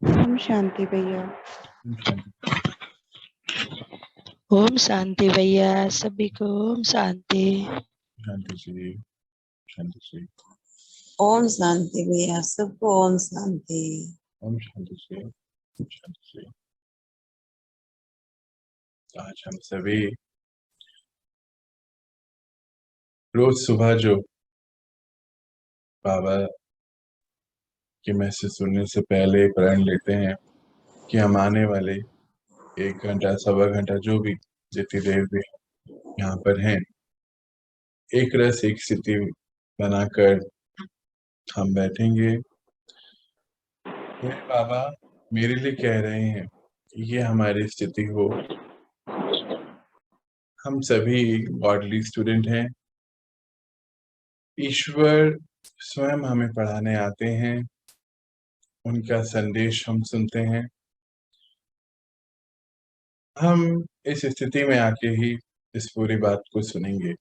ओम शांति भैया। ओम शांति भैया, सभी को ओम शांति। शांति श्री, शांति श्री, ओम शांति भैया, सबको ओम शांति। ओम शांति श्री, शांति श्री। आज हम सभी रोज सुबह जो बाबा की मैसेज सुनने से पहले प्रण लेते हैं कि हम आने वाले 1 घंटा सवा घंटा जो भी जितनी देर भी यहाँ पर हैं, एक रस एक स्थिति बनाकर हम बैठेंगे। ये बाबा मेरे लिए कह रहे हैं, ये हमारी स्थिति हो। हम सभी गॉडली स्टूडेंट हैं। ईश्वर स्वयं हमें पढ़ाने आते हैं, उनका संदेश हम सुनते हैं। हम इस स्थिति में आके ही इस पूरी बात को सुनेंगे।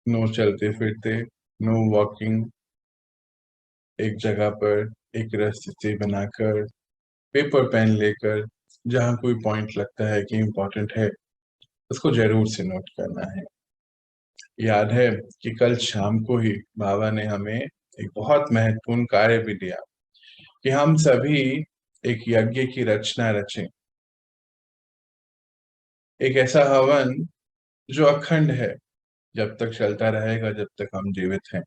नो चलते फिरते, नो वॉकिंग, एक जगह पर एक रास्ते बनाकर पेपर पेन लेकर जहाँ कोई पॉइंट लगता है कि इम्पोर्टेंट है, उसको जरूर से नोट करना है। याद है कि कल शाम को ही बाबा ने हमें एक बहुत महत्वपूर्ण कार्य भी दिया कि हम सभी एक यज्ञ की रचना रचें, एक ऐसा हवन जो अखंड है, जब तक चलता रहेगा, जब तक हम जीवित हैं।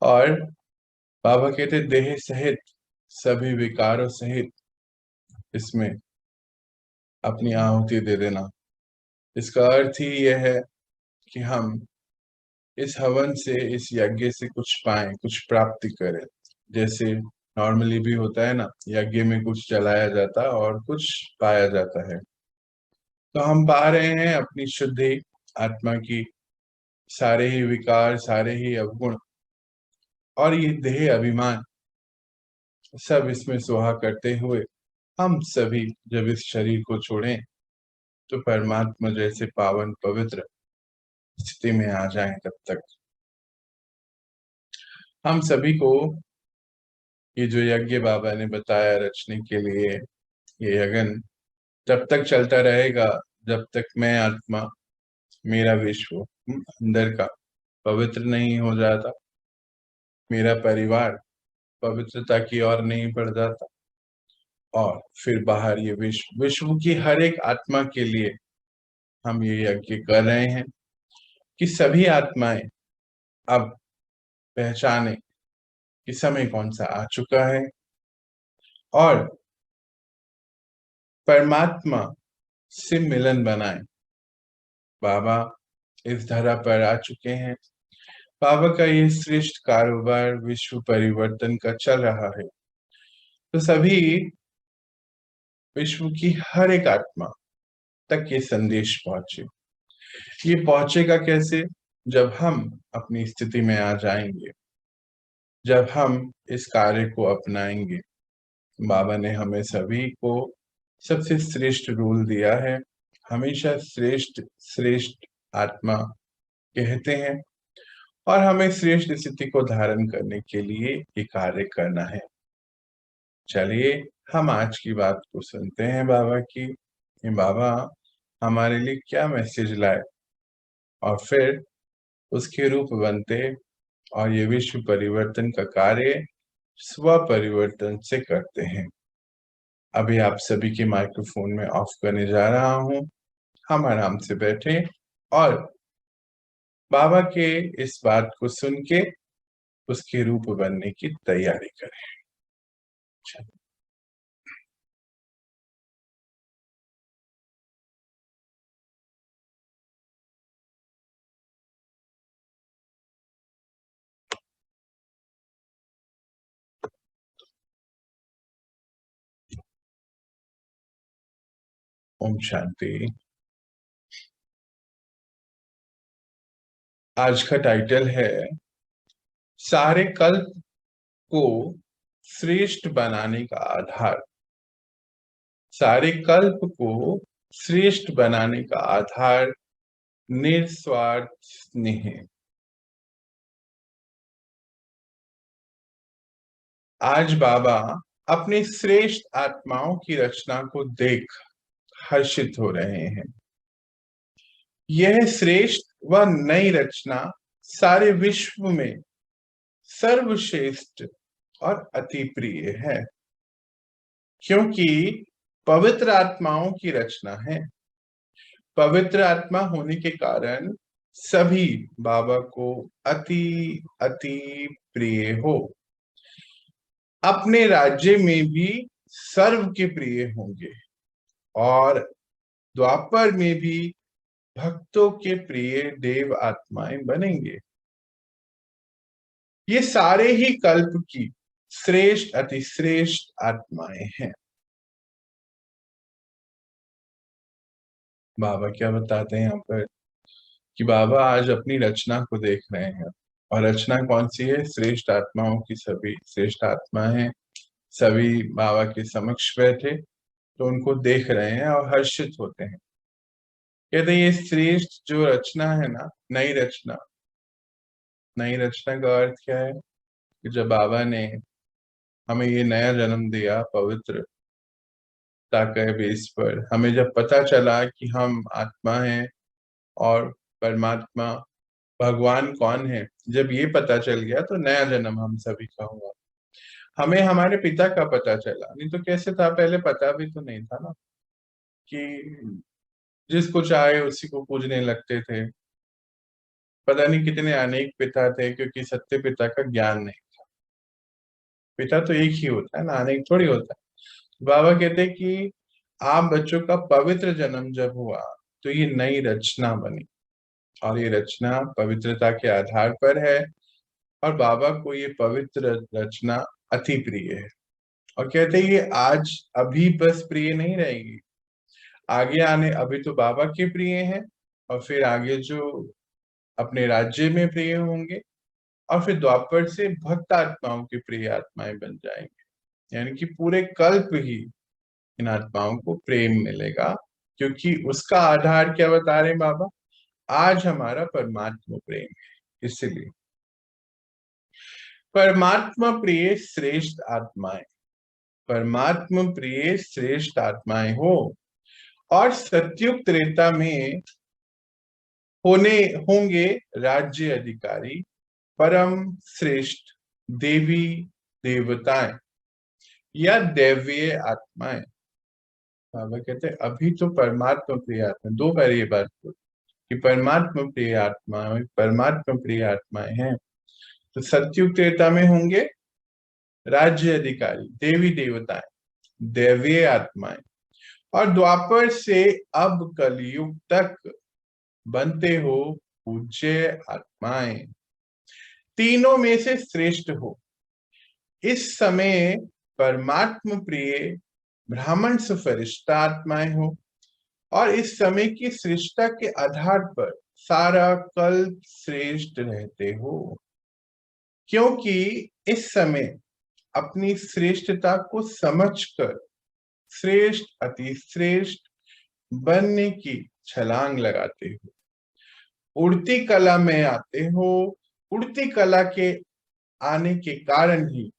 और बाबा कहते देह सहित, सभी विकारों सहित इसमें अपनी आहुति दे देना। इसका अर्थ ही यह है कि हम इस हवन से, इस यज्ञ से कुछ पाएं, कुछ प्राप्ति करें। जैसे नॉर्मली भी होता है ना, यज्ञ में कुछ जलाया जाता और कुछ पाया जाता है। तो हम पा रहे हैं अपनी शुद्धि, आत्मा की सारे ही विकार, सारे ही अवगुण और ये देह अभिमान सब इसमें सुहा करते हुए हम सभी जब इस शरीर को छोड़ें तो परमात्मा जैसे पावन पवित्र स्थिति में आ जाएं। तब तक हम सभी को ये जो यज्ञ बाबा ने बताया रचने के लिए, ये यज्ञ तब तक चलता रहेगा जब तक मैं आत्मा, मेरा विश्व अंदर का पवित्र नहीं हो जाता, मेरा परिवार पवित्रता की ओर नहीं बढ़ जाता। और फिर बाहर ये विश्व की हर एक आत्मा के लिए हम ये यज्ञ कर रहे हैं कि सभी आत्माएं अब पहचाने कि समय कौन सा आ चुका है और परमात्मा से मिलन बनाए। बाबा इस धरा पर आ चुके हैं। बाबा का ये श्रेष्ठ कारोबार विश्व परिवर्तन का चल रहा है। तो सभी विश्व की हर एक आत्मा तक ये संदेश पहुंचे। ये पहुंचेगा कैसे? जब हम अपनी स्थिति में आ जाएंगे, जब हम इस कार्य को अपनाएंगे। बाबा ने हमें सभी को सबसे श्रेष्ठ रूल दिया है। हमेशा श्रेष्ठ श्रेष्ठ आत्मा कहते हैं और हमें श्रेष्ठ स्थिति को धारण करने के लिए ये कार्य करना है। चलिए हम आज की बात को सुनते हैं बाबा की। बाबा हमारे लिए क्या मैसेज लाए और फिर उसके रूप बनते और ये विश्व परिवर्तन का कार्य स्व परिवर्तन से करते हैं। अभी आप सभी के माइक्रोफोन में ऑफ करने जा रहा हूं। हम आराम से बैठे और बाबा के इस बात को सुन के उसके रूप बनने की तैयारी करें। ओम शांति। आज का टाइटल है सारे कल्प को श्रेष्ठ बनाने का आधार। सारे कल्प को श्रेष्ठ बनाने का आधार निस्वार्थ स्नेह। आज बाबा अपनी श्रेष्ठ आत्माओं की रचना को देख हर्षित हो रहे हैं। यह श्रेष्ठ व नई रचना सारे विश्व में सर्वश्रेष्ठ और अति प्रिय है, क्योंकि पवित्र आत्माओं की रचना है। पवित्र आत्मा होने के कारण सभी बाबा को अति अति प्रिय हो। अपने राज्य में भी सर्व के प्रिय होंगे और द्वापर में भी भक्तों के प्रिय देव आत्माएं बनेंगे। ये सारे ही कल्प की श्रेष्ठ अति श्रेष्ठ आत्माएं हैं। बाबा क्या बताते हैं यहाँ पर कि बाबा आज अपनी रचना को देख रहे हैं, और रचना कौन सी है? श्रेष्ठ आत्माओं की सभी श्रेष्ठ आत्मा है, सभी बाबा के समक्ष बैठे तो उनको देख रहे हैं और हर्षित होते हैं। कहते हैं ये श्रेष्ठ जो रचना है ना, नई रचना, नई रचना का अर्थ क्या है कि जब बाबा ने हमें ये नया जन्म दिया पवित्रता के बेस पर, हमें जब पता चला कि हम आत्मा हैं और परमात्मा भगवान कौन है, जब ये पता चल गया तो नया जन्म हम सभी का हुआ। हमें हमारे पिता का पता चला, नहीं तो कैसे था? पहले पता भी तो नहीं था ना, कि जिसको चाहे उसी को पूजने लगते थे। पता नहीं कितने अनेक पिता थे, क्योंकि सत्य पिता का ज्ञान नहीं था। पिता तो एक ही होता है ना, अनेक थोड़ी होता है। बाबा कहते कि आप बच्चों का पवित्र जन्म जब हुआ तो ये नई रचना बनी, और ये रचना पवित्रता के आधार पर है, और बाबा को ये पवित्र रचना अति प्रिय है। और कहते हैं ये आज अभी बस प्रिय नहीं रहेगी, आगे आने, अभी तो बाबा के प्रिय हैं, और फिर आगे जो अपने राज्य में प्रिय होंगे, और फिर द्वापर से भक्त आत्माओं की प्रिय आत्माएं बन जाएंगे। यानी कि पूरे कल्प ही इन आत्माओं को प्रेम मिलेगा, क्योंकि उसका आधार क्या बता रहे हैं बाबा? आज हमारा परमात्मा प्रेम है। इसलिए परमात्मा प्रिय श्रेष्ठ आत्माएं, परमात्मा प्रिय श्रेष्ठ आत्माएं हो, और सतयुग त्रेता में होंगे राज्य अधिकारी परम श्रेष्ठ देवी देवताएं या दैवीय आत्माएं। बाबा कहते हैं अभी तो परमात्मा प्रिय आत्मा, दो बार ये बात कि परमात्मा प्रिय आत्माएं, परमात्मा प्रिय आत्माएं हैं। तो सतयुग त्रेता में होंगे राज्य अधिकारी देवी देवताएं, दैवीय आत्माएं, और द्वापर से अब कलयुग तक बनते हो पूज्य आत्माएं। तीनों में से श्रेष्ठ हो। इस समय परमात्मा प्रिय ब्राह्मण से फरिश्ता आत्माएं हो, और इस समय की श्रेष्ठता के आधार पर सारा कल्प श्रेष्ठ रहते हो, क्योंकि इस समय अपनी श्रेष्ठता को समझकर श्रेष्ठ अति श्रेष्ठ बनने की छलांग लगाते हो। उड़ती कला में आते हो, उड़ती कला के आने के कारण ही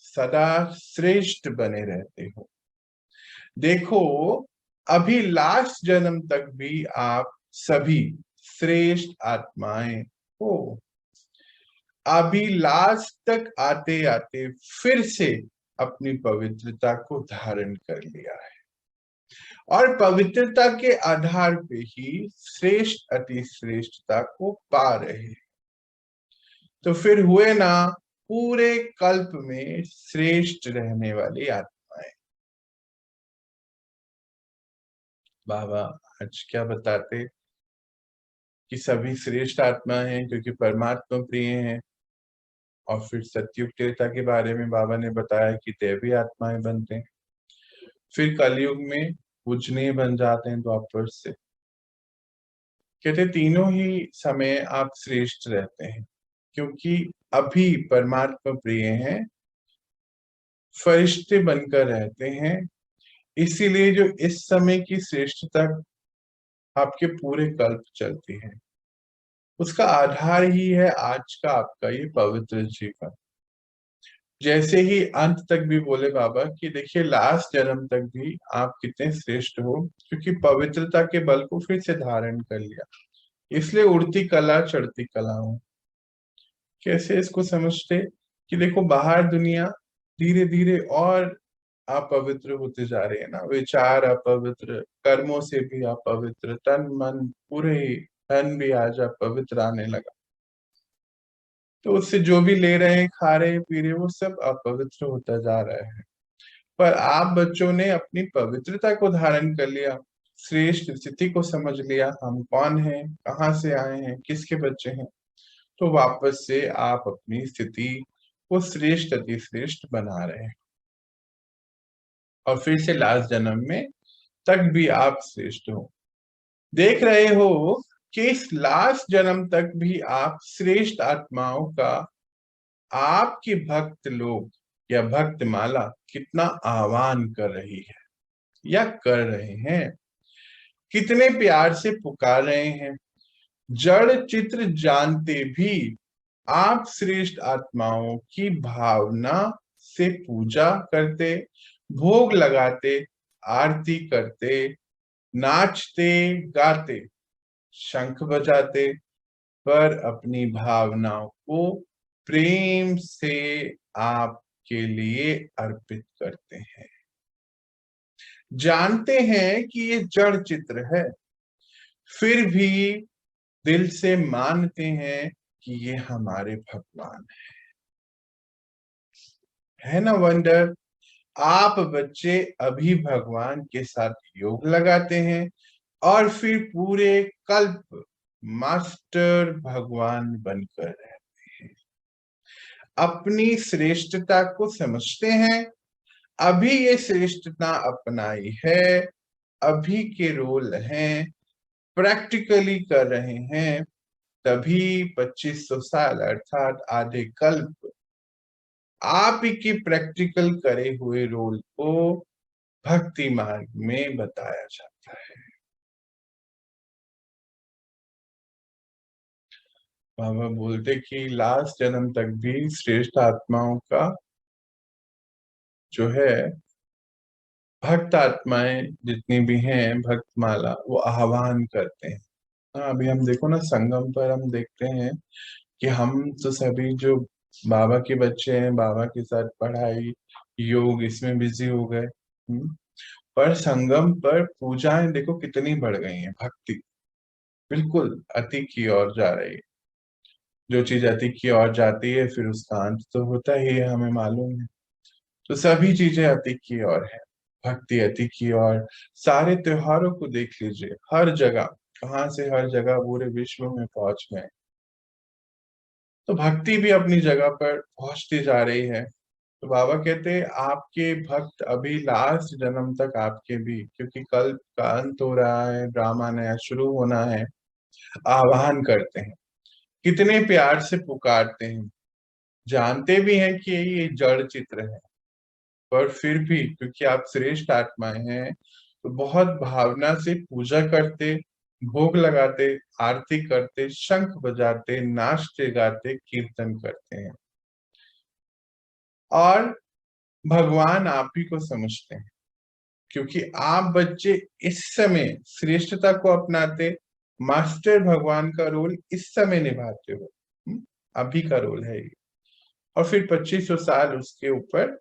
सदा श्रेष्ठ बने रहते हो। देखो अभी लास्ट जन्म तक भी आप सभी श्रेष्ठ आत्माएं हो। अभी लास्ट तक आते आते फिर से अपनी पवित्रता को धारण कर लिया है, और पवित्रता के आधार पे ही श्रेष्ठ अति श्रेष्ठता को पा रहे हैं। तो फिर हुए ना पूरे कल्प में श्रेष्ठ रहने वाली आत्माएं। बाबा आज क्या बताते कि सभी श्रेष्ठ आत्मा हैं क्योंकि परमात्मा प्रिय हैं, और फिर सतयुग त्रेता के बारे में बाबा ने बताया कि दैवी आत्माएं बनते हैं, फिर कलयुग में पूजनीय बन जाते हैं द्वापर से। कहते तीनों ही समय आप श्रेष्ठ रहते हैं, क्योंकि अभी परमात्मा प्रिय हैं, फरिश्ते बनकर रहते हैं। इसीलिए जो इस समय की श्रेष्ठता आपके पूरे कल्प चलती है, उसका आधार ही है आज का आपका ये पवित्र जीवन। जैसे ही अंत तक भी बोले बाबा कि देखिए लास्ट जन्म तक भी आप कितने श्रेष्ठ हो, क्योंकि पवित्रता के बल को फिर से धारण कर लिया, इसलिए उड़ती कला चढ़ती कला हूं। कैसे इसको समझते कि देखो बाहर दुनिया धीरे धीरे और अपवित्र होते जा रहे हैं ना, विचार अपवित्र, कर्मों से भी अपवित्र, तन मन पूरे ही धन भी आज अपवित्र आने लगा, तो उससे जो भी ले रहे हैं, खा रहे हैं, पी रहे हैं, वो सब अपवित्र होता जा रहा है। पर आप बच्चों ने अपनी पवित्रता को धारण कर लिया, श्रेष्ठ स्थिति को समझ लिया, हम कौन हैं, कहाँ से आए हैं, किसके बच्चे हैं, तो वापस से आप अपनी स्थिति को श्रेष्ठ अति श्रेष्ठ बना रहे हैं, और फिर से लास्ट जन्म में तक भी आप श्रेष्ठ हो। देख रहे हो कि इस लास्ट जन्म तक भी आप श्रेष्ठ आत्माओं का आपके भक्त लोग या भक्त माला कितना आह्वान कर रही है या कर रहे हैं, कितने प्यार से पुकार रहे हैं। जड़ चित्र जानते भी आप श्रेष्ठ आत्माओं की भावना से पूजा करते, भोग लगाते, आरती करते, नाचते गाते, शंख बजाते, पर अपनी भावनाओं को प्रेम से आपके लिए अर्पित करते हैं। जानते हैं कि ये जड़ चित्र है, फिर भी दिल से मानते हैं कि ये हमारे भगवान है ना वंडर। आप बच्चे अभी भगवान के साथ योग लगाते हैं और फिर पूरे कल्प मास्टर भगवान बनकर रहते हैं, अपनी श्रेष्ठता को समझते हैं, अभी ये श्रेष्ठता अपनाई है, अभी के रोल हैं, प्रैक्टिकली कर रहे हैं, तभी 2500 साल अर्थात आधे कल्प आप ही के प्रैक्टिकल करे हुए रोल को भक्ति मार्ग में बताया जाता है। बाबा बोलते कि लास्ट जन्म तक भी श्रेष्ठ आत्माओं का जो है, भक्त आत्माएं जितनी भी हैं, भक्त माला, वो आह्वान करते हैं। अभी हम देखो ना संगम पर हम देखते हैं कि हम तो सभी जो बाबा के बच्चे हैं, बाबा के साथ पढ़ाई योग इसमें बिजी हो गए, पर संगम पर पूजाएं देखो कितनी बढ़ गई हैं, भक्ति बिल्कुल अति की ओर जा रही है। जो चीज अति की ओर जाती है फिर उसका अंत तो होता ही है, हमें मालूम है। तो सभी चीजें अति की ओर है, भक्ति अति की ओर। सारे त्योहारों को देख लीजिए, हर जगह, कहाँ से हर जगह पूरे विश्व में पहुंच गए, तो भक्ति भी अपनी जगह पर पहुंचती जा रही है। तो बाबा कहते हैं आपके भक्त अभी लास्ट जन्म तक आपके भी, क्योंकि कल का अंत हो रहा है, ड्रामा नया शुरू होना है, आह्वान करते हैं, कितने प्यार से पुकारते हैं, जानते भी हैं कि ये जड़ चित्र है, पर फिर भी क्योंकि आप श्रेष्ठ आत्माएं हैं तो बहुत भावना से पूजा करते, भोग लगाते, आरती करते, शंख बजाते, नाचते गाते, कीर्तन करते हैं, और भगवान आप ही को समझते हैं, क्योंकि आप बच्चे इस समय श्रेष्ठता को अपनाते, मास्टर भगवान का रोल इस समय निभाते हो, अभी का रोल है ये, और फिर 2500 साल उसके ऊपर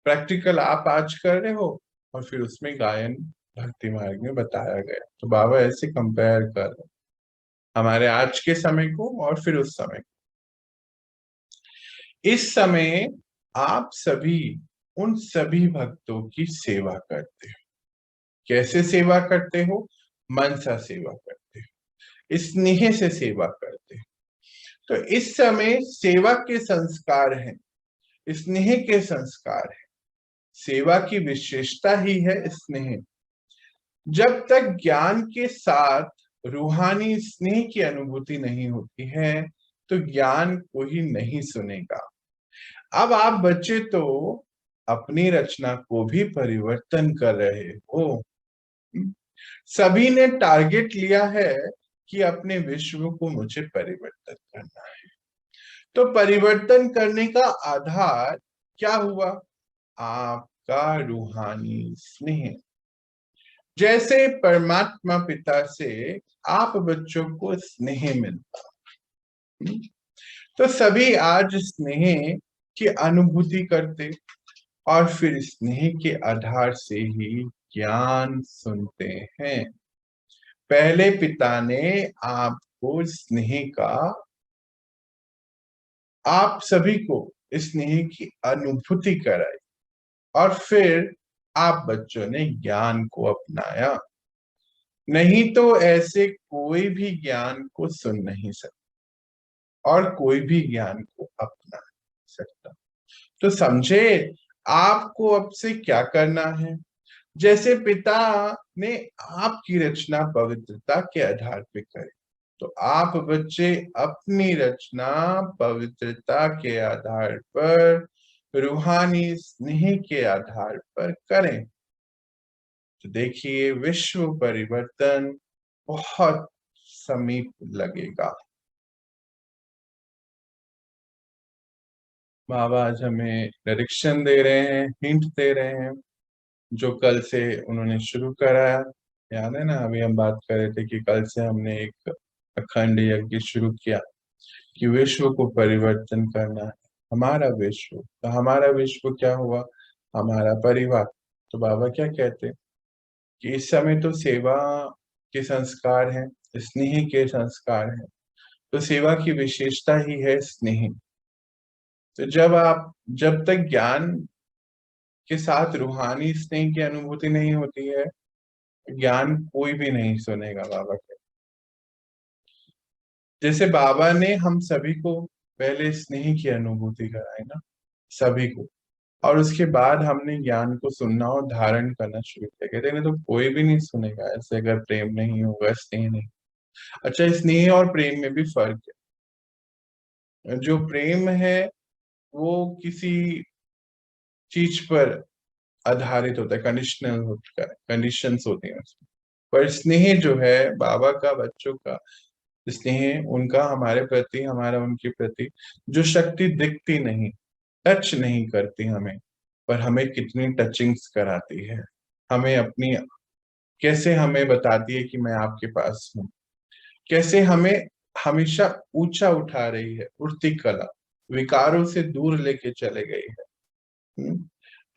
प्रैक्टिकल आप आज कर रहे हो, और फिर उसमें गायन भक्ति मार्ग में बताया गया। तो बाबा ऐसे कंपेयर कर रहे हमारे आज के समय को और फिर उस समय को। इस समय आप सभी उन सभी भक्तों की सेवा करते हो। कैसे सेवा करते हो? मन सा सेवा करते हो, स्नेह से सेवा करते हो। तो इस समय सेवा के संस्कार हैं, स्नेह के संस्कार है, सेवा की विशेषता ही है स्नेह। जब तक ज्ञान के साथ रूहानी स्नेह की अनुभूति नहीं होती है तो ज्ञान कोई नहीं सुनेगा। अब आप बच्चे तो अपनी रचना को भी परिवर्तन कर रहे हो। सभी ने टारगेट लिया है कि अपने विश्व को मुझे परिवर्तित करना है, तो परिवर्तन करने का आधार क्या हुआ? आपका रूहानी स्नेह। जैसे परमात्मा पिता से आप बच्चों को स्नेह मिलता, तो सभी आज स्नेह की अनुभूति करते और फिर स्नेह के आधार से ही ज्ञान सुनते हैं। पहले पिता ने आपको स्नेह का, आप सभी को स्नेह की अनुभूति कराई और फिर आप बच्चों ने ज्ञान को अपनाया। नहीं तो ऐसे कोई भी ज्ञान को सुन नहीं सकता और कोई भी ज्ञान को अपना नहीं सकता। तो समझे आपको अब से क्या करना है। जैसे पिता ने आपकी रचना पवित्रता के आधार पे करे, तो आप बच्चे अपनी रचना पवित्रता के आधार पर, रूहानी स्नेह के आधार पर करें। तो देखिए विश्व परिवर्तन बहुत समीप लगेगा। बाबा आज हमें डायरेक्शन दे रहे हैं, हिंट दे रहे हैं, जो कल से उन्होंने शुरू कराया। याद है ना, अभी हम बात कर रहे थे कि कल से हमने एक अखंड यज्ञ शुरू किया कि विश्व को परिवर्तन करना है, हमारा विश्व। तो हमारा विश्व क्या हुआ? हमारा परिवार। तो बाबा क्या कहते हैं कि इस समय तो सेवा के संस्कार हैं, स्नेह के संस्कार हैं। तो सेवा की विशेषता ही है स्नेह। तो जब तक ज्ञान के साथ रूहानी स्नेह की अनुभूति नहीं होती है, ज्ञान कोई भी नहीं सुनेगा बाबा के। जैसे बाबा ने हम सभी को पहले स्नेह की अनुभूति कराई ना, सभी को, और उसके बाद हमने ज्ञान को सुनना और धारण करना शुरू किया। कहते हैं तो कोई भी नहीं सुनेगा ऐसे अगर प्रेम नहीं होगा, स्नेह नहीं। अच्छा, स्नेह और प्रेम में भी फर्क है। जो प्रेम है वो किसी चीज पर आधारित होता है, कंडीशनल होता है, कंडीशंस होती हैं उसमें। पर स्नेह जो है बाबा का, बच्चों का स्नेह, उनका हमारे प्रति, हमारा उनके प्रति, जो शक्ति दिखती नहीं, टच नहीं करती हमें, पर हमें कितनी टचिंग्स कराती है, हमें अपनी, कैसे हमें बताती है कि मैं आपके पास हूँ, कैसे हमें हमेशा ऊंचा उठा रही है, उड़ती कला, विकारों से दूर लेके चले गई है।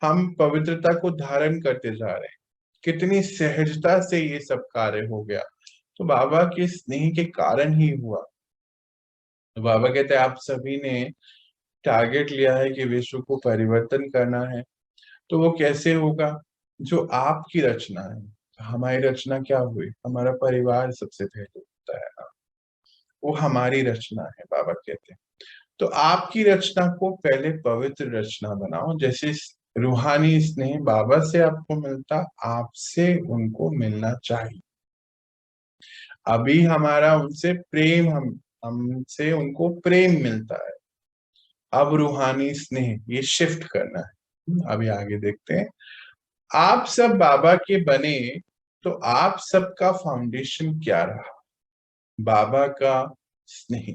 हम पवित्रता को धारण करते जा रहे हैं, कितनी सहजता से ये सब कार्य हो गया, तो बाबा के स्नेह के कारण ही हुआ। तो बाबा कहते हैं आप सभी ने टारगेट लिया है कि विश्व को परिवर्तन करना है, तो वो कैसे होगा? जो आपकी रचना है। हमारी रचना क्या हुई? हमारा परिवार सबसे पहले होता है ना, वो हमारी रचना है बाबा कहते हैं। तो आपकी रचना को पहले पवित्र रचना बनाओ। जैसे रूहानी स्नेह बाबा से आपको मिलता, आपसे उनको मिलना चाहिए। अभी हमारा उनसे प्रेम, हमसे उनको प्रेम मिलता है। अब रूहानी स्नेह ये शिफ्ट करना है। अभी आगे देखते हैं। आप सब बाबा के बने, तो आप सबका फाउंडेशन क्या रहा? बाबा का स्नेह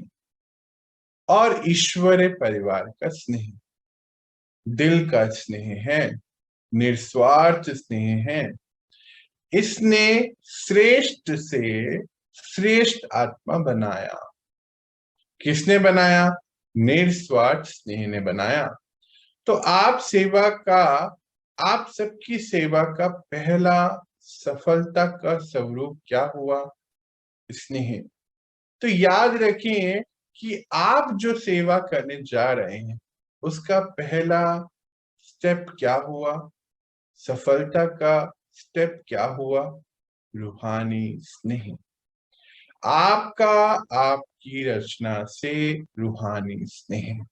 और ईश्वरीय परिवार का स्नेह, दिल का स्नेह है, निस्वार्थ स्नेह है। इसने श्रेष्ठ से श्रेष्ठ आत्मा बनाया। किसने बनाया? निस्वार्थ स्नेह ने बनाया। तो आप सेवा का, आप सबकी सेवा का पहला सफलता का स्वरूप क्या हुआ? स्नेह। तो याद रखिए कि आप जो सेवा करने जा रहे हैं उसका पहला स्टेप क्या हुआ? सफलता का स्टेप क्या हुआ? रूहानी स्नेह। आपका, आपकी रचना से रूहानी स्नेह।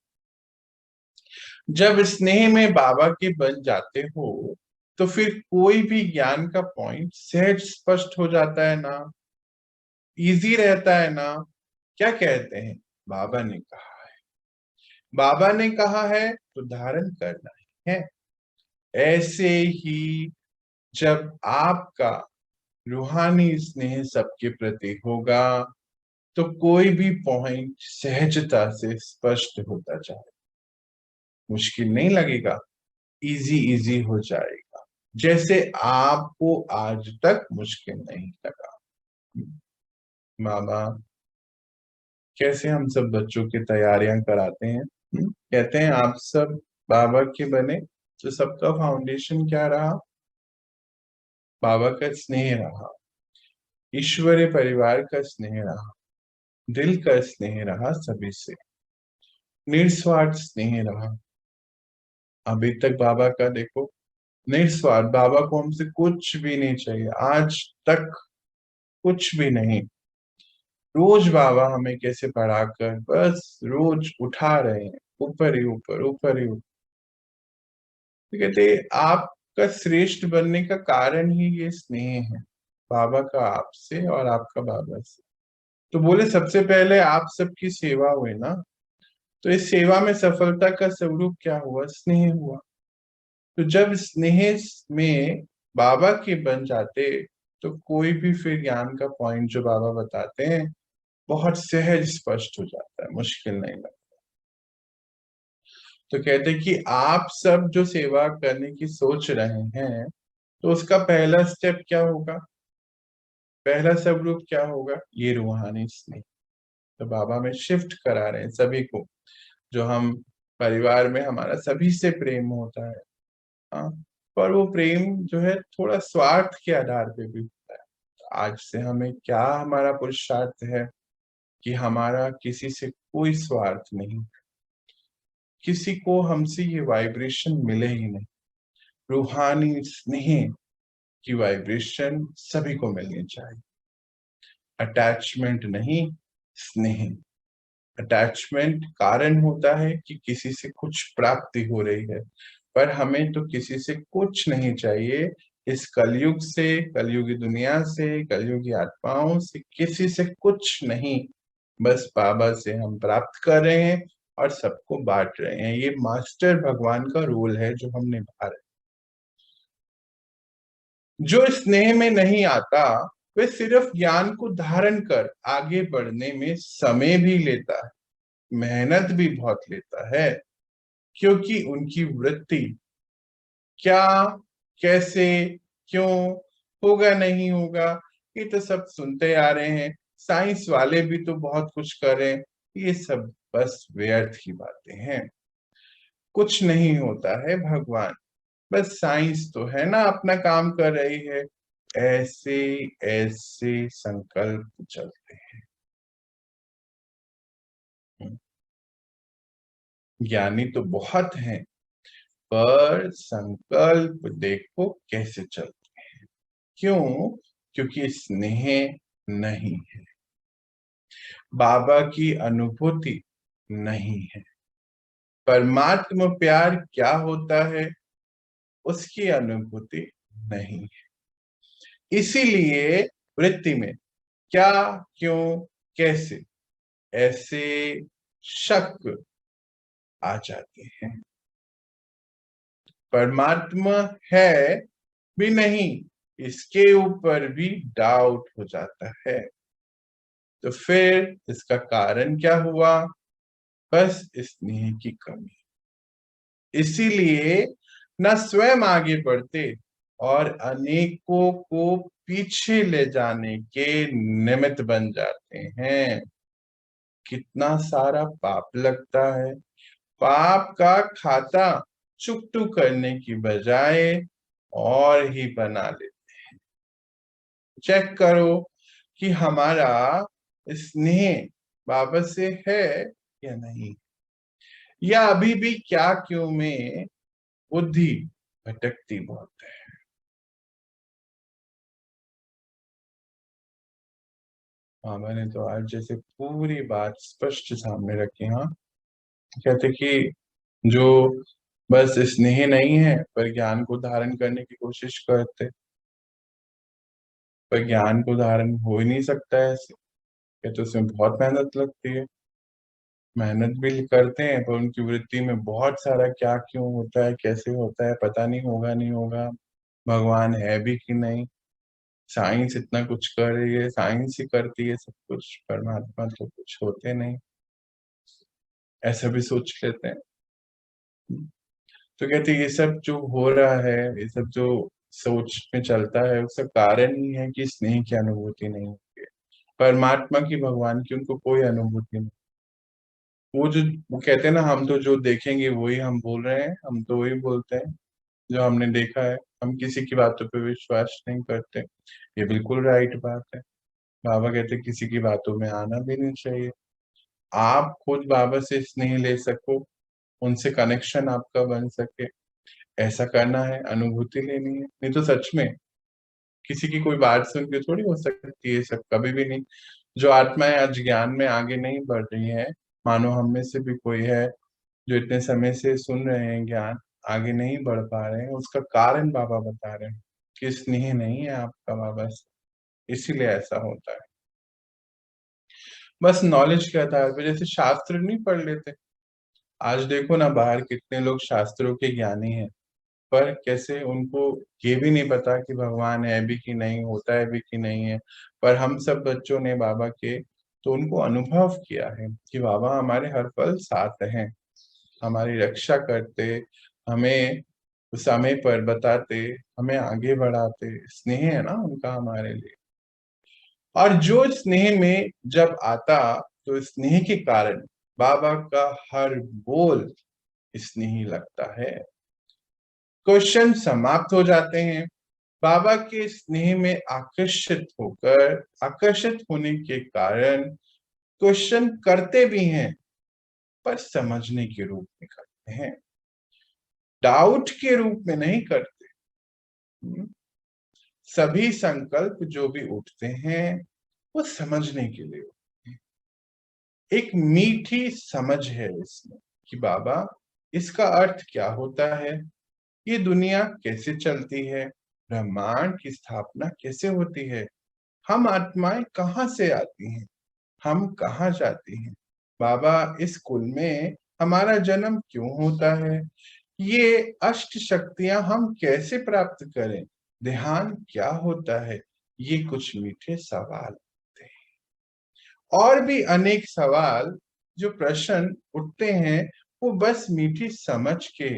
जब स्नेह में बाबा के बन जाते हो तो फिर कोई भी ज्ञान का पॉइंट सहज स्पष्ट हो जाता है ना, इजी रहता है ना। क्या कहते हैं? बाबा ने कहा है, बाबा ने कहा है तो धारण करना है। ऐसे ही जब आपका रूहानी स्नेह सबके प्रति होगा तो कोई भी पॉइंट सहजता से स्पष्ट होता जाए, मुश्किल नहीं लगेगा, इजी इजी हो जाएगा, जैसे आपको आज तक मुश्किल नहीं लगा। बाबा कैसे हम सब बच्चों की तैयारियां कराते हैं, कहते हैं आप सब बाबा के बने, तो सबका फाउंडेशन क्या रहा? बाबा का स्नेह रहा, ईश्वरीय परिवार का स्नेह रहा, दिल का स्नेह रहा, सभी से निस्वार्थ स्नेह रहा। अभी तक बाबा का देखो, निस्वार्थ, बाबा को हमसे कुछ भी नहीं चाहिए आज तक, कुछ भी नहीं। रोज बाबा हमें कैसे पढ़ाकर बस रोज उठा रहे हैं, ऊपर ही ऊपर, ऊपर ही ऊपर। तो कहते आपका श्रेष्ठ बनने का कारण ही ये स्नेह है, बाबा का आपसे और आपका बाबा से। तो बोले सबसे पहले आप सबकी सेवा हुई ना, तो इस सेवा में सफलता का स्वरूप क्या हुआ? स्नेह हुआ। तो जब स्नेह में बाबा के बन जाते, तो कोई भी फिर ज्ञान का पॉइंट जो बाबा बताते हैं बहुत सहज स्पष्ट हो जाता है, मुश्किल नहीं लगता। तो कहते हैं कि आप सब जो सेवा करने की सोच रहे हैं, तो उसका पहला स्टेप क्या होगा? पहला स्वरूप क्या होगा? ये रूहानी स्नेह। तो बाबा में शिफ्ट करा रहे हैं सभी को, जो हम परिवार में हमारा सभी से प्रेम होता है, हाँ, पर वो प्रेम जो है थोड़ा स्वार्थ के आधार पे भी होता है। आज से हमें क्या हमारा पुरुषार्थ है कि हमारा किसी से कोई स्वार्थ नहीं, किसी को हमसे ये वाइब्रेशन मिले ही नहीं। रूहानी स्नेह की वाइब्रेशन सभी को मिलनी चाहिए, अटैचमेंट नहीं, स्नेह। अटैचमेंट कारण होता है कि किसी से कुछ प्राप्ति हो रही है, पर हमें तो किसी से कुछ नहीं चाहिए। इस कलयुग से, कलयुगी दुनिया से, कलयुगी आत्माओं से किसी से कुछ नहीं, बस बाबा से हम प्राप्त कर रहे हैं और सबको बांट रहे हैं। ये मास्टर भगवान का रोल है जो हम निभा रहे हैं। जो स्नेह में नहीं आता वे सिर्फ ज्ञान को धारण कर आगे बढ़ने में समय भी लेता है, मेहनत भी बहुत लेता है, क्योंकि उनकी वृत्ति क्या, कैसे, क्यों, होगा नहीं होगा, ये तो सब सुनते आ रहे हैं। साइंस वाले भी तो बहुत कुछ कर रहे हैं, ये सब बस व्यर्थ की बातें हैं। कुछ नहीं होता है भगवान, बस साइंस तो है ना अपना काम कर रही है, ऐसे ऐसे संकल्प चलते हैं। ज्ञानी तो बहुत हैं, पर संकल्प देखो कैसे चलते हैं। क्यों? क्योंकि स्नेह नहीं है, बाबा की अनुभूति नहीं है। परमात्मा प्यार क्या होता है उसकी अनुभूति नहीं है। इसीलिए वृत्ति में क्या, क्यों, कैसे, ऐसे शक आ जाते हैं। परमात्मा है भी नहीं, इसके ऊपर भी डाउट हो जाता है। तो फिर इसका कारण क्या हुआ? बस स्नेह की कमी। इसीलिए न स्वयं आगे बढ़ते और अनेकों को पीछे ले जाने के निमित्त बन जाते हैं। कितना सारा पाप लगता है, पाप का खाता चुकटू करने की बजाय और ही बना लेते हैं। चेक करो कि हमारा स्नेह बाबा से है या नहीं, या अभी भी क्या क्यों में बुद्धि भटकती बहुत है। बाबा ने तो आज जैसे पूरी बात स्पष्ट सामने रखी। हाँ, कहते कि जो बस स्नेह नहीं है पर ज्ञान को धारण करने की कोशिश करते, पर ज्ञान को धारण हो ही नहीं सकता है ऐसे, कहते उसमें बहुत मेहनत लगती है। मेहनत भी करते हैं पर उनकी वृत्ति में बहुत सारा क्या क्यों होता है, कैसे होता है, पता नहीं, होगा नहीं होगा, भगवान है भी कि नहीं, साइंस इतना कुछ कर रही है, साइंस ही करती है सब कुछ, परमात्मा तो कुछ होते नहीं, ऐसा भी सोच लेते हैं। तो कहते ये सब जो हो रहा है, ये सब जो सोच में चलता है, उसका कारण ही है कि स्नेह की अनुभूति नहीं होती है, परमात्मा की, भगवान की उनको कोई अनुभूति नहीं। वो कहते हैं ना, हम तो जो देखेंगे वही हम बोल रहे हैं, हम तो वही बोलते हैं जो हमने देखा है, हम किसी की बातों पे विश्वास नहीं करते। ये बिल्कुल राइट बात है। बाबा कहते किसी की बातों में आना भी नहीं चाहिए। आप खुद बाबा से स्नेह ले सको, उनसे कनेक्शन आपका बन सके, ऐसा करना है, अनुभूति लेनी है। नहीं तो सच में किसी की कोई बात सुन के थोड़ी हो सकती है सब, कभी भी नहीं। जो आत्माएं आज ज्ञान में आगे नहीं बढ़ रही हैं, मानो हम में से भी कोई है जो इतने समय से सुन रहे हैं ज्ञान, आगे नहीं बढ़ पा रहे हैं, उसका कारण बाबा बता रहे हैं कि स्नेह नहीं है आपका बाबा से, इसीलिए ऐसा होता है। बस नॉलेज के आधार पर, जैसे शास्त्र नहीं पढ़ लेते। आज देखो ना, बाहर कितने लोग शास्त्रों के ज्ञानी हैं, पर कैसे उनको ये भी नहीं पता कि भगवान है भी कि नहीं, होता है भी कि नहीं है। पर हम सब बच्चों ने बाबा के तो उनको अनुभव किया है कि बाबा हमारे हर पल साथ हैं, हमारी रक्षा करते, हमें समय पर बताते, हमें आगे बढ़ाते। स्नेह है ना उनका हमारे लिए। और जो स्नेह में जब आता, तो स्नेह के कारण बाबा का हर बोल स्नेही लगता है। क्वेश्चन समाप्त हो जाते हैं। बाबा के स्नेह में आकर्षित होने के कारण क्वेश्चन करते भी हैं, पर समझने के रूप में करते हैं, डाउट के रूप में नहीं करते। सभी संकल्प जो भी उठते हैं वो समझने के लिए उठते हैं। एक मीठी समझ है इसमें कि बाबा इसका अर्थ क्या होता है, ये दुनिया कैसे चलती है, ब्रह्मांड की स्थापना कैसे होती है, हम आत्माएं कहाँ से आती हैं, हम कहाँ जाती हैं, बाबा इस कुल में हमारा जन्म क्यों होता है, ये अष्ट शक्तियां हम कैसे प्राप्त करें, ध्यान क्या होता है। ये कुछ मीठे सवाल थे, और भी अनेक सवाल जो प्रश्न उठते हैं वो बस मीठी समझ के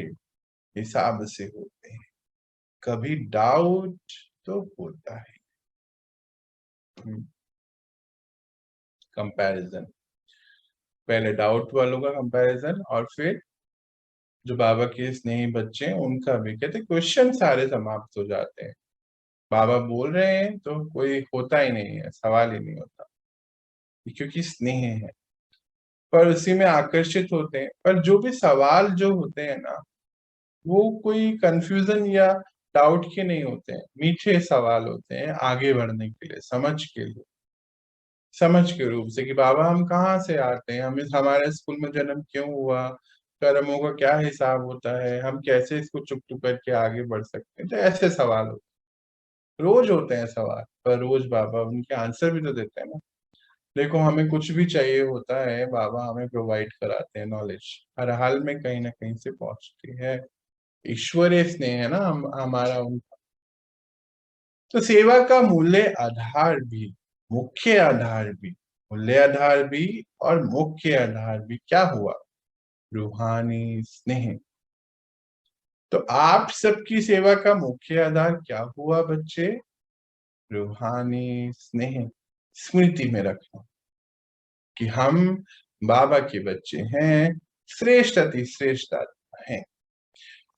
हिसाब से होते हैं। कभी डाउट तो होता है, कंपैरिजन, पहले डाउट वालों का कंपैरिजन, और फिर जो बाबा के स्नेही बच्चे हैं उनका भी। कहते क्वेश्चन सारे समाप्त हो जाते हैं, बाबा बोल रहे हैं तो कोई होता ही नहीं है, सवाल ही नहीं होता, क्योंकि स्नेह है। पर उसी में आकर्षित होते हैं। पर जो भी सवाल जो होते हैं ना, वो कोई कंफ्यूजन या डाउट के नहीं होते हैं, मीठे सवाल होते हैं आगे बढ़ने के लिए, समझ के लिए, समझ के रूप से कि बाबा हम कहाँ से आते हैं, हमें हमारे स्कूल में जन्म क्यों हुआ, कर्मों का क्या हिसाब होता है, हम कैसे इसको चुप चुप करके आगे बढ़ सकते हैं। तो ऐसे सवाल होते हैं, रोज होते हैं सवाल, पर रोज बाबा उनके आंसर भी तो देते हैं ना। देखो हमें कुछ भी चाहिए होता है, बाबा हमें प्रोवाइड कराते हैं, नॉलेज हर हाल में कहीं ना कहीं से पहुंचती है। ईश्वरीय स्नेह है ना हमारा उनका। तो सेवा का मूल्य आधार भी, मुख्य आधार भी, मूल्य आधार भी और मुख्य आधार भी क्या हुआ, रूहानी स्नेह। तो आप सबकी सेवा का मुख्य आधार क्या हुआ बच्चे, रूहानी स्नेह। स्मृति में रखना कि हम बाबा के बच्चे हैं, श्रेष्ठ अति श्रेष्ठ आत्मा है।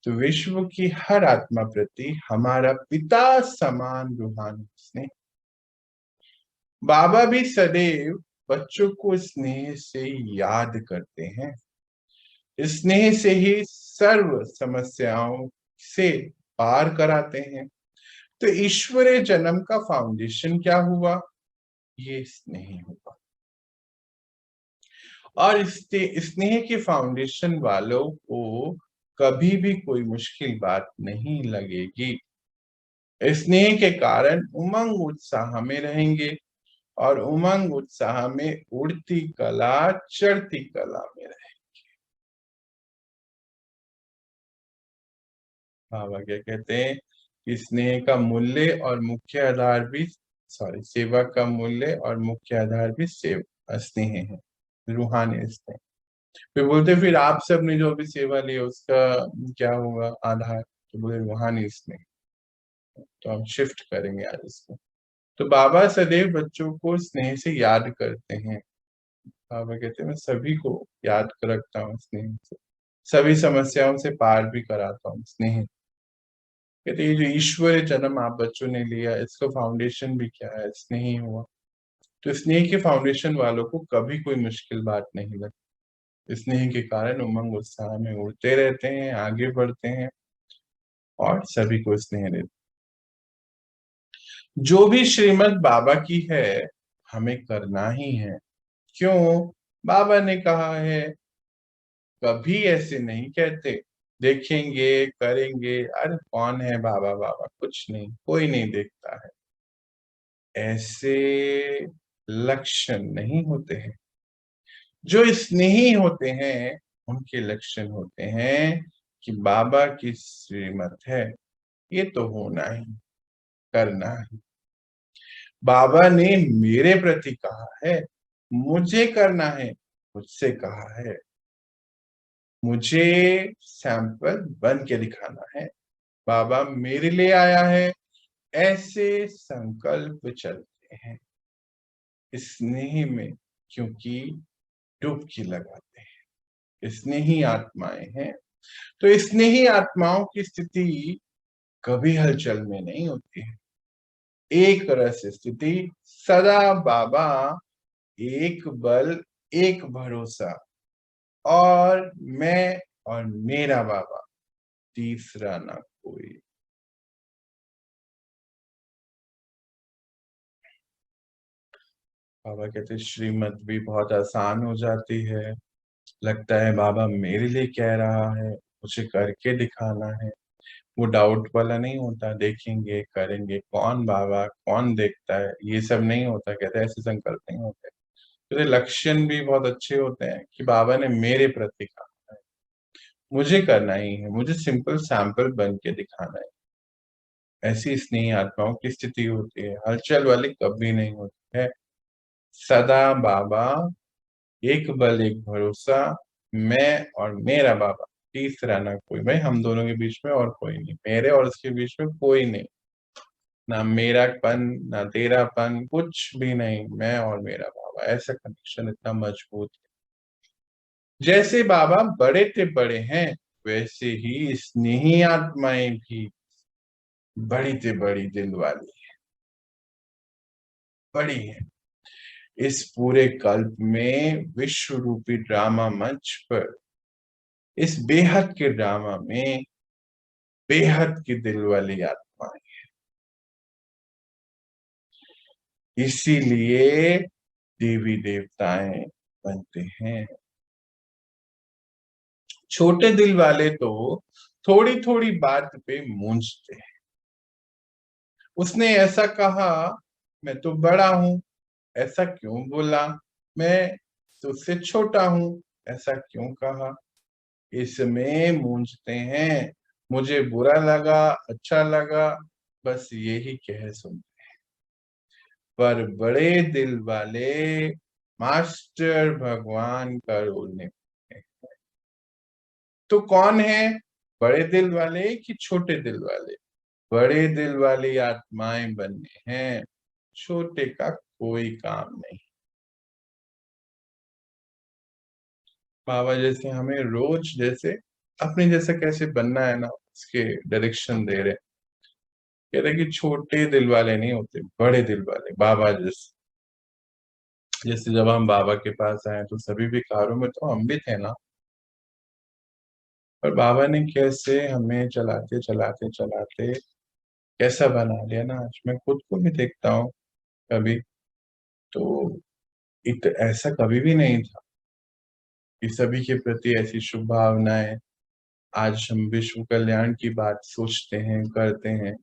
तो विश्व की हर आत्मा प्रति हमारा पिता समान रूहानी स्नेह। बाबा भी सदैव बच्चों को स्नेह से याद करते हैं, स्नेह से ही सर्व समस्याओं से पार कराते हैं। तो ईश्वरीय जन्म का फाउंडेशन क्या हुआ, ये स्नेह हुआ। और स्नेह के फाउंडेशन वालों को कभी भी कोई मुश्किल बात नहीं लगेगी। स्नेह के कारण उमंग उत्साह में रहेंगे, और उमंग उत्साह में उड़ती कला चढ़ती कला में रहेंगे। बाबा क्या कहते हैं कि स्नेह का मूल्य और मुख्य आधार भी सेवा का मूल्य और मुख्य आधार भी स्नेह है, रूहानी स्नेह। फिर बोलते फिर आप सबने जो भी सेवा ली उसका क्या होगा आधार, तो बोले रूहानी स्नेह। तो हम शिफ्ट करेंगे आज इसको। तो बाबा सदैव बच्चों को स्नेह से याद करते हैं। बाबा कहते हैं मैं सभी को याद कर रखता हूँ स्नेह से, सभी समस्याओं से पार भी कराता हूँ स्नेह। कहते ये जो ईश्वर जन्म आप बच्चों ने लिया, इसका फाउंडेशन भी क्या है, स्नेह ही हुआ। तो स्नेह के फाउंडेशन वालों को कभी कोई मुश्किल बात नहीं लगती। स्नेह के कारण उमंग उत्साह में उड़ते रहते हैं, आगे बढ़ते हैं और सभी को स्नेह देते। जो भी श्रीमत बाबा की है हमें करना ही है। क्यों? बाबा ने कहा है। कभी ऐसे नहीं कहते देखेंगे करेंगे, अरे कौन है बाबा, बाबा कुछ नहीं, कोई नहीं देखता है, ऐसे लक्षण नहीं होते हैं। जो स्नेही होते हैं उनके लक्षण होते हैं कि बाबा की श्रीमत है, ये तो होना ही, करना ही। बाबा ने मेरे प्रति कहा है, मुझे करना है, मुझसे कहा है, मुझे सैंपल बन के दिखाना है। बाबा मेरे लिए आया है, ऐसे संकल्प चलते हैं स्नेह में, क्योंकि डुबकी लगाते हैं। स्नेही आत्माएं हैं। तो स्नेही आत्माओं की स्थिति कभी हलचल में नहीं होती है। एक रस स्थिति सदा बाबा, एक बल एक भरोसा, और मैं और मेरा बाबा, तीसरा ना कोई। बाबा कहते श्रीमत भी बहुत आसान हो जाती है। लगता है बाबा मेरे लिए कह रहा है, मुझे करके दिखाना है। वो डाउट वाला नहीं होता, देखेंगे करेंगे, कौन बाबा कौन देखता है, ये सब नहीं होता। कहते ऐसे संकल्प नहीं होते। तो लक्षण भी बहुत अच्छे होते हैं कि बाबा ने मेरे प्रति कहा है, मुझे करना ही है, मुझे सिंपल सैंपल बन के दिखाना है। ऐसी स्नेही आत्माओं की स्थिति होती है, हलचल वाली कभी नहीं होती है। सदा बाबा, एक बल एक भरोसा, मैं और मेरा बाबा, तीसरा ना कोई। भाई हम दोनों के बीच में और कोई नहीं, मेरे और उसके बीच में कोई नहीं, ना मेरापन ना तेरापन, कुछ भी नहीं, मैं और मेरा बाबा। ऐसा कनेक्शन इतना मजबूत है। जैसे बाबा बड़े थे बड़े हैं, वैसे ही स्नेही आत्माएं भी बड़ी से बड़ी दिल वाली बड़ी है। इस पूरे कल्प में विश्व रूपी ड्रामा मंच पर, इस बेहद के ड्रामा में बेहद की दिल वाली आत्माएं, इसीलिए देवी देवताएं बनते हैं। छोटे दिल वाले तो थोड़ी थोड़ी बात पे मूंझते हैं। उसने ऐसा कहा, मैं तो बड़ा हूं, ऐसा क्यों बोला, मैं तुझसे छोटा हूं, ऐसा क्यों कहा। इसमें मूंझते हैं। मुझे बुरा लगा, अच्छा लगा, बस यही कह सुनते हैं। पर बड़े दिल वाले मास्टर भगवान का रोल निभाते हैं। तो कौन है बड़े दिल वाले कि छोटे दिल वाले? बड़े दिल वाली आत्माएं बनने हैं, छोटे का कोई काम नहीं। बाबा जैसे हमें रोज जैसे अपने जैसा कैसे बनना है ना, उसके डायरेक्शन दे रहे। कह रहे कि छोटे दिल वाले नहीं होते, बड़े दिल वाले बाबा जैसे। जैसे जब हम बाबा के पास आए तो सभी भिखारों में तो हम भी थे ना, पर बाबा ने कैसे हमें चलाते चलाते चलाते कैसा बना दिया ना। आज मैं खुद को भी देखता हूँ कभी, तो ऐसा कभी भी नहीं था कि सभी के प्रति ऐसी शुभ भावनाएं। आज हम विश्व कल्याण की बात सोचते हैं करते हैं,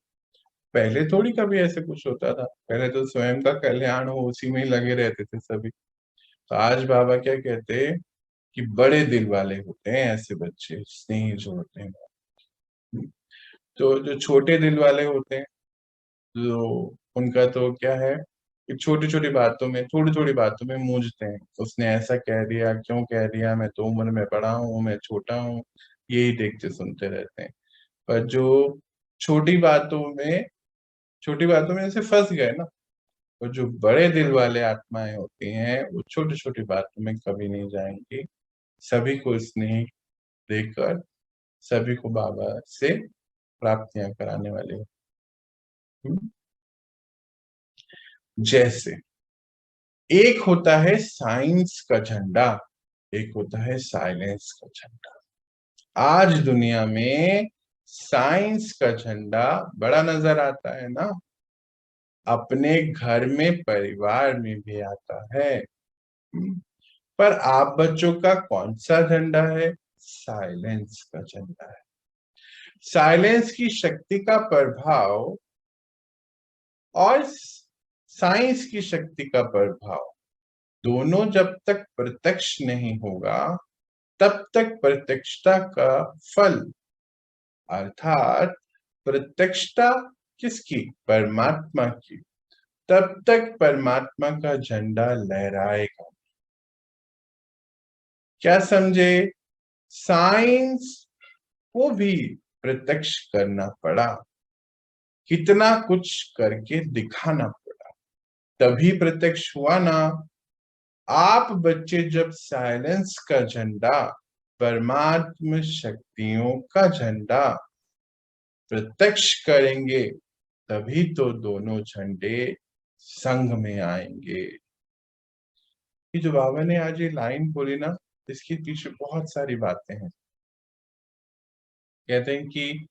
पहले थोड़ी कभी ऐसे कुछ होता था। पहले तो स्वयं का कल्याण हो उसी में ही लगे रहते थे सभी। तो आज बाबा क्या कहते हैं कि बड़े दिल वाले होते हैं ऐसे बच्चे, स्नेही जो होते हैं। तो जो छोटे दिल वाले होते हैं, जो उनका तो क्या है कि छोटी छोटी बातों में, थोड़ी थोड़ी बातों में मूंझते हैं। उसने ऐसा कह दिया, क्यों कह दिया, मैं तो उम्र में बड़ा हूँ, मैं छोटा हूँ, यही देखते सुनते रहते हैं। पर जो छोटी बातों में छोटी बातों में ऐसे फंस गए ना, और जो बड़े दिल वाले आत्माएं होती हैं वो छोटी छोटी बातों में कभी नहीं जाएंगी। सभी को स्नेह देकर सभी को बाबा से प्राप्तियां कराने वाले हैं। जैसे एक होता है साइंस का झंडा, एक होता है साइलेंस का झंडा। आज दुनिया में साइंस का झंडा बड़ा नजर आता है ना, अपने घर में परिवार में भी आता है। पर आप बच्चों का कौन सा झंडा है? साइलेंस का झंडा है। साइलेंस की शक्ति का प्रभाव और साइंस की शक्ति का प्रभाव दोनों जब तक प्रत्यक्ष नहीं होगा, तब तक प्रत्यक्षता का फल, अर्थात प्रत्यक्षता किसकी? परमात्मा की, तब तक परमात्मा का झंडा लहराएगा। क्या समझे? साइंस को भी प्रत्यक्ष करना पड़ा, कितना कुछ करके दिखाना पड़ा, तभी प्रत्यक्ष हुआ ना। आप बच्चे जब साइलेंस का झंडा, परमात्म शक्तियों का झंडा प्रत्यक्ष करेंगे, तभी तो दोनों झंडे संग में आएंगे। ये जो बाबा ने आज ये लाइन बोली ना, इसके पीछे बहुत सारी बातें हैं। कहते हैं कि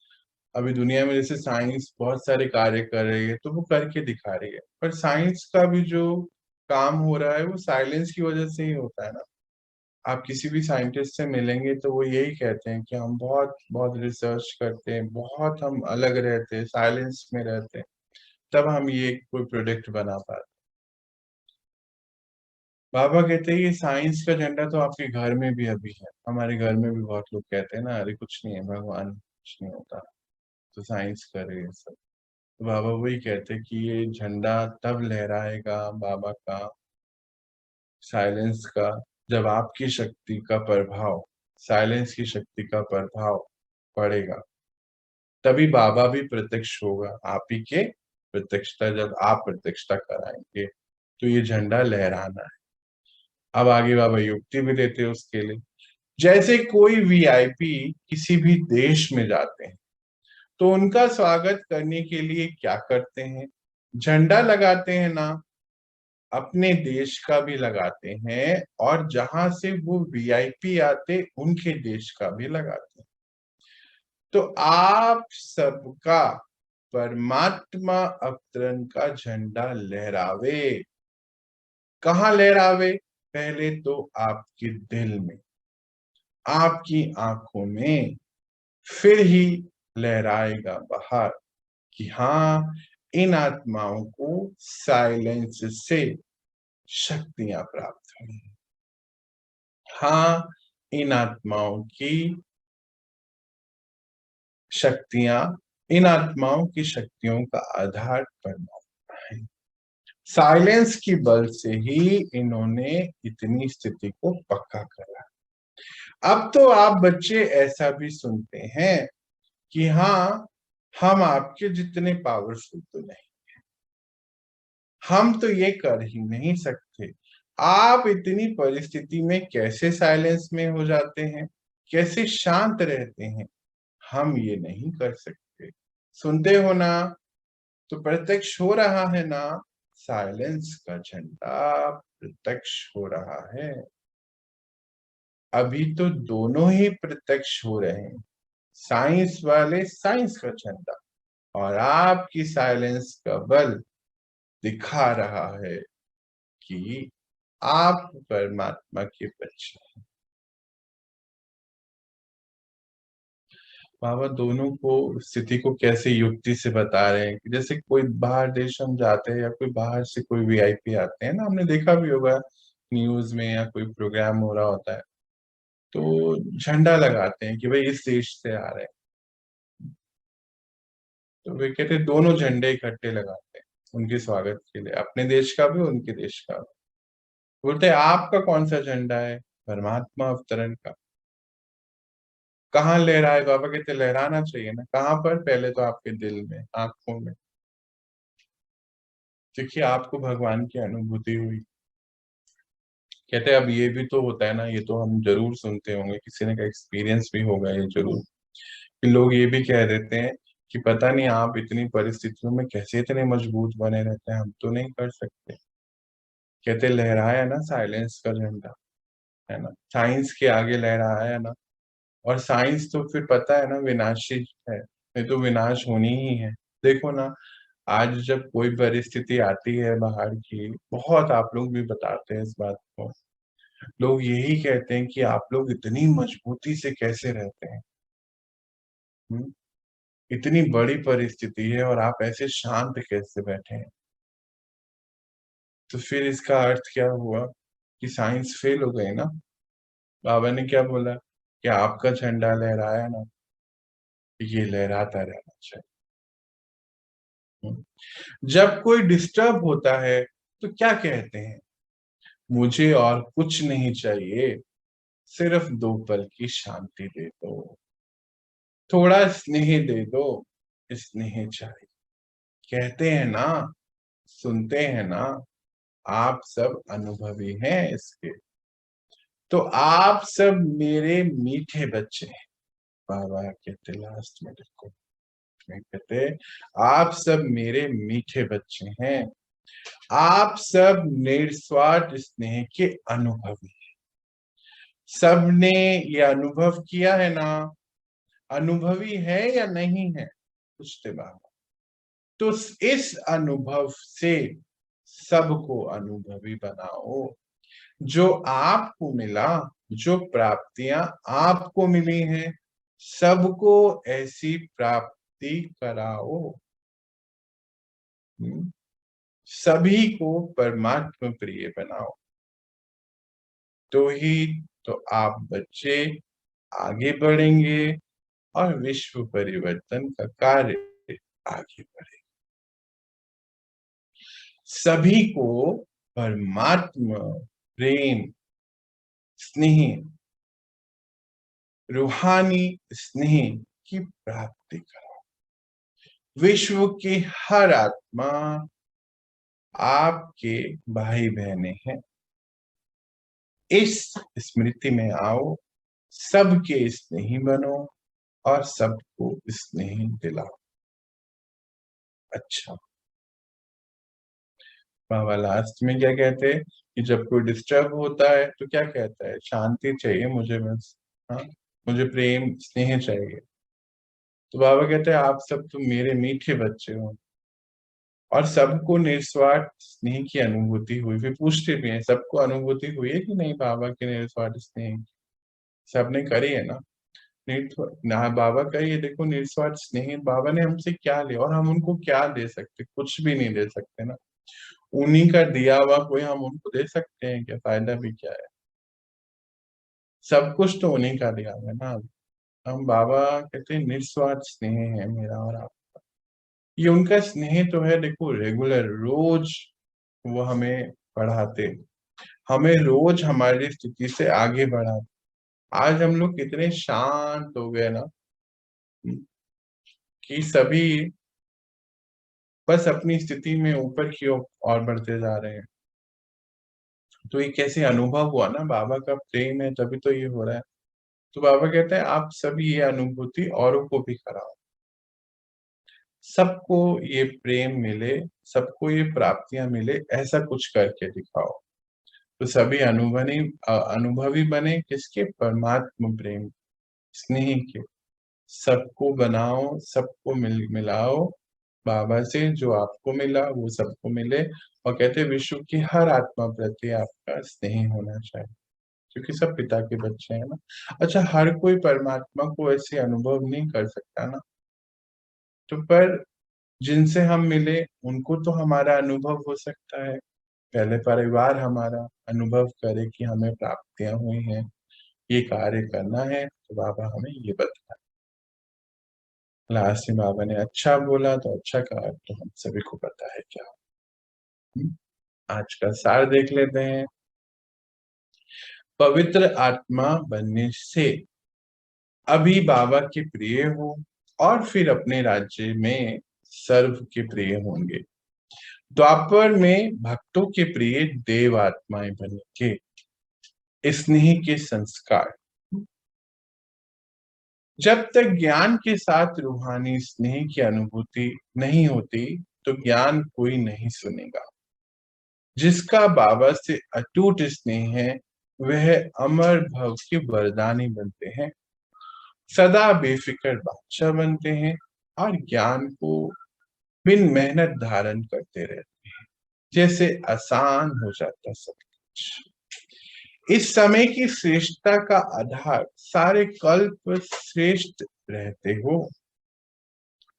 अभी दुनिया में जैसे साइंस बहुत सारे कार्य कर रही है, तो वो करके दिखा रही है, पर साइंस का भी जो काम हो रहा है वो साइलेंस की वजह से ही होता है ना। आप किसी भी साइंटिस्ट से मिलेंगे तो वो यही कहते हैं कि हम बहुत बहुत रिसर्च करते हैं, बहुत हम अलग रहते हैं, साइलेंस में रहते हैं, तब हम ये कोई प्रोडक्ट बना पाते। बाबा कहते हैं ये साइंस का झंडा तो आपके घर में भी अभी है। हमारे घर में भी बहुत लोग कहते हैं ना, अरे कुछ नहीं है भगवान, कुछ नहीं होता, तो साइंस करे ये सब। तो बाबा वही कहते हैं कि ये झंडा तब लहराएगा बाबा का, साइलेंस का, जब आपकी शक्ति का प्रभाव, साइलेंस की शक्ति का प्रभाव पड़ेगा, तभी बाबा भी प्रत्यक्ष होगा। आप ही के प्रत्यक्षता, जब आप प्रत्यक्षता कराएंगे तो ये झंडा लहराना है। अब आगे बाबा युक्ति भी देते हैं उसके लिए। जैसे कोई वीआईपी किसी भी देश में जाते हैं तो उनका स्वागत करने के लिए क्या करते हैं? झंडा लगाते हैं ना, अपने देश का भी लगाते हैं, और जहां से वो वीआईपी आते उनके देश का भी लगाते हैं। तो आप सबका परमात्मा अवतरण का झंडा लहरावे। कहाँ लहरावे? पहले तो आपके दिल में, आपकी आंखों में, फिर ही लहराएगा बाहर कि हाँ, इन आत्माओं को साइलेंस से शक्तियां प्राप्त हुई। हाँ, इन आत्माओं की शक्तियां, इन आत्माओं की शक्तियों का आधार परमात्मा है। साइलेंस की बल से ही इन्होंने इतनी स्थिति को पक्का करा। अब तो आप बच्चे ऐसा भी सुनते हैं कि हाँ, हम आपके जितने पावरफुल तो नहीं, हम तो ये कर ही नहीं सकते। आप इतनी परिस्थिति में कैसे साइलेंस में हो जाते हैं, कैसे शांत रहते हैं, हम ये नहीं कर सकते। सुनते हो ना, तो प्रत्यक्ष हो रहा है ना, साइलेंस का झंडा प्रत्यक्ष हो रहा है। अभी तो दोनों ही प्रत्यक्ष हो रहे हैं, साइंस वाले साइंस का झंडा, और आपकी साइलेंस का बल दिखा रहा है कि आप परमात्मा के बच्चे हैं। बाबा दोनों को स्थिति को कैसे युक्ति से बता रहे हैं कि जैसे कोई बाहर देश हम जाते हैं, या कोई बाहर से कोई वीआईपी आते हैं ना, हमने देखा भी होगा न्यूज में, या कोई प्रोग्राम हो रहा होता है तो झंडा लगाते हैं कि भाई इस देश से आ रहे हैं। तो वे कहते दोनों झंडे इकट्ठे लगाते हैं उनके स्वागत के लिए, अपने देश का भी उनके देश का भी। बोलते आपका कौन सा झंडा है? परमात्मा अवतरण का। कहाँ लहराए? बाबा कहते लहराना चाहिए ना। कहाँ पर? पहले तो आपके दिल में, आंखों में, क्योंकि आपको भगवान की अनुभूति हुई। कहते अब ये भी तो होता है ना, ये तो हम जरूर सुनते होंगे, किसी ने का एक्सपीरियंस भी होगा ये जरूर, कि लोग ये भी कह देते हैं कि पता नहीं आप इतनी परिस्थितियों में कैसे इतने मजबूत बने रहते हैं, हम तो नहीं कर सकते। कहते लहराया ना साइलेंस का झंडा, है ना, साइंस के आगे लहराया ना। और साइंस तो फिर पता है ना विनाशी है, नहीं तो विनाश होनी ही है। देखो ना, आज जब कोई परिस्थिति आती है बाहर की, बहुत आप लोग भी बताते हैं इस बात को, लोग यही कहते हैं कि आप लोग इतनी मजबूती से कैसे रहते हैं। इतनी बड़ी परिस्थिति है और आप ऐसे शांत कैसे बैठे हैं। तो फिर इसका अर्थ क्या हुआ कि साइंस फेल हो गई ना। बाबा ने क्या बोला कि आपका झंडा लहराया ना, ये लहराता रहना चाहिए। जब कोई डिस्टर्ब होता है तो क्या कहते हैं? मुझे और कुछ नहीं चाहिए, सिर्फ 2 पल की शांति दे दो, थोड़ा स्नेह दे दो, स्नेह चाहिए। कहते हैं ना, सुनते हैं ना, आप सब अनुभवी हैं इसके। तो आप सब मेरे मीठे बच्चे हैं। बाबा कहते लास्ट में देखो, कहते आप सब मेरे मीठे बच्चे हैं, आप सब निस्वार्थ स्नेह के अनुभवी हैं। सबने ये अनुभव किया है ना, अनुभवी है या नहीं है, पूछते बाबा। तो इस अनुभव से सबको अनुभवी बनाओ। जो आपको मिला, जो प्राप्तियां आपको मिली हैं, सबको ऐसी प्राप्ति कराओ। सभी को परमात्मा प्रिय बनाओ, तो ही तो आप बच्चे आगे बढ़ेंगे और विश्व परिवर्तन का कार्य आगे बढ़ेगा। सभी को परमात्मा प्रेम, स्नेह, रूहानी स्नेह की प्राप्ति कराओ। विश्व की हर आत्मा आपके भाई बहने हैं। इस स्मृति में आओ, सबके स्नेही बनो और सबको स्नेह दिलाओ। अच्छा, बाबा लास्ट में क्या कहते हैं कि जब कोई डिस्टर्ब होता है तो क्या कहता है? शांति चाहिए मुझे बस, हाँ, मुझे प्रेम स्नेह चाहिए। तो बाबा कहते हैं आप सब तो मेरे मीठे बच्चे हो और सबको निस्वार्थ स्नेह की अनुभूति हुई। फिर पूछते भी हैं सबको अनुभूति हुई है कि नहीं बाबा के निस्वार्थ स्नेह? सबने करी है ना। ना बाबा का ये देखो निस्वार्थ स्नेह, बाबा ने हमसे क्या लिया और हम उनको क्या दे सकते? कुछ भी नहीं दे सकते ना। उन्हीं का दिया हुआ कोई हम उनको दे सकते हैं क्या? फायदा भी क्या है? सब कुछ तो उन्हीं का दिया हुआ है ना। हम बाबा कहते हैं निस्वार्थ स्नेह है मेरा और आप। ये उनका स्नेह तो है, देखो रेगुलर रोज वो हमें पढ़ाते, हमें रोज हमारी स्थिति से आगे बढ़ाते। आज हम लोग कितने शांत हो गए ना, कि सभी बस अपनी स्थिति में ऊपर की ओर बढ़ते जा रहे हैं। तो ये कैसे अनुभव हुआ ना, बाबा का प्रेम है तभी तो ये हो रहा है। तो बाबा कहते हैं आप सभी ये अनुभूति औरों को भी कराओ, सबको ये प्रेम मिले, सबको ये प्राप्तियां मिले, ऐसा कुछ करके दिखाओ। तो सभी अनुभवी बने किसके? परमात्मा प्रेम स्नेह के। सबको बनाओ, सबको मिलाओ बाबा से, जो आपको मिला वो सबको मिले। और कहते हैं विश्व की हर आत्मा प्रति आपका स्नेह होना चाहिए, क्योंकि सब पिता के बच्चे हैं ना। अच्छा, हर कोई परमात्मा को ऐसे अनुभव नहीं कर सकता ना, तो पर जिनसे हम मिले उनको तो हमारा अनुभव हो सकता है। पहले परिवार हमारा अनुभव करे कि हमें प्राप्तियां हुई हैं, ये कार्य करना है, तो बाबा हमें ये बताए। लास्ट में बाबा ने अच्छा बोला तो अच्छा कहा, तो हम सभी को पता है क्या। आज का सार देख लेते हैं। पवित्र आत्मा बनने से अभी बाबा के प्रिय हो और फिर अपने राज्य में सर्व के प्रिय होंगे। द्वापर में भक्तों के प्रिय देव आत्माएं बनेंगे। स्नेह के संस्कार, जब तक ज्ञान के साथ रूहानी स्नेह की अनुभूति नहीं होती तो ज्ञान कोई नहीं सुनेगा। जिसका बाबा से अटूट स्नेह है वह अमर भव के वरदानी बनते हैं, सदा बेफिक्र बादशाह बनते हैं और ज्ञान को बिन मेहनत धारण करते रहते हैं, जैसे आसान हो जाता सब कुछ। इस समय की श्रेष्ठता का आधार सारे कल्प श्रेष्ठ रहते हो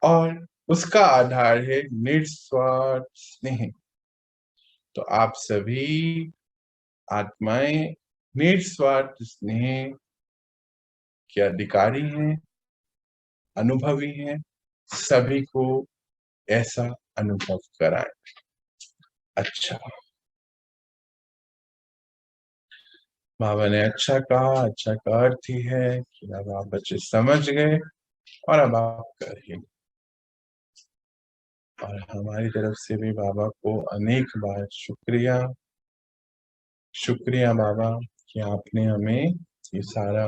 और उसका आधार है निस्वार्थ स्नेह। तो आप सभी आत्माएं निस्वार्थ स्नेह के अधिकारी हैं, अनुभवी हैं। सभी को ऐसा अनुभव कराएं। अच्छा, बाबा ने अच्छा कहा। अच्छा का अर्थ ही है कि अब आप बच्चे समझ गए और अब आप करिए। और हमारी तरफ से भी बाबा को अनेक बार शुक्रिया, शुक्रिया बाबा कि आपने हमें ये सारा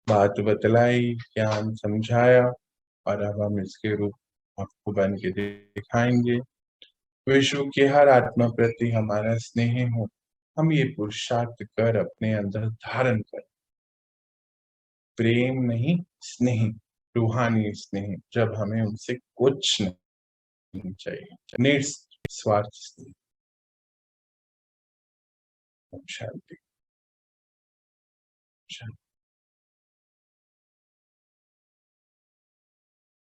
बात बतलाई, ज्ञान समझाया और अब हम इसके रूप आपको बन के दिखाएंगे। विश्व के हर आत्मा प्रति हमारा स्नेह हो, हम ये पुरुषार्थ कर अपने अंदर धारण कर। प्रेम नहीं, स्नेह, रूहानी स्नेह, जब हमें उनसे कुछ नहीं चाहिए, निस्वार्थ स्नेह। शांति, शांति।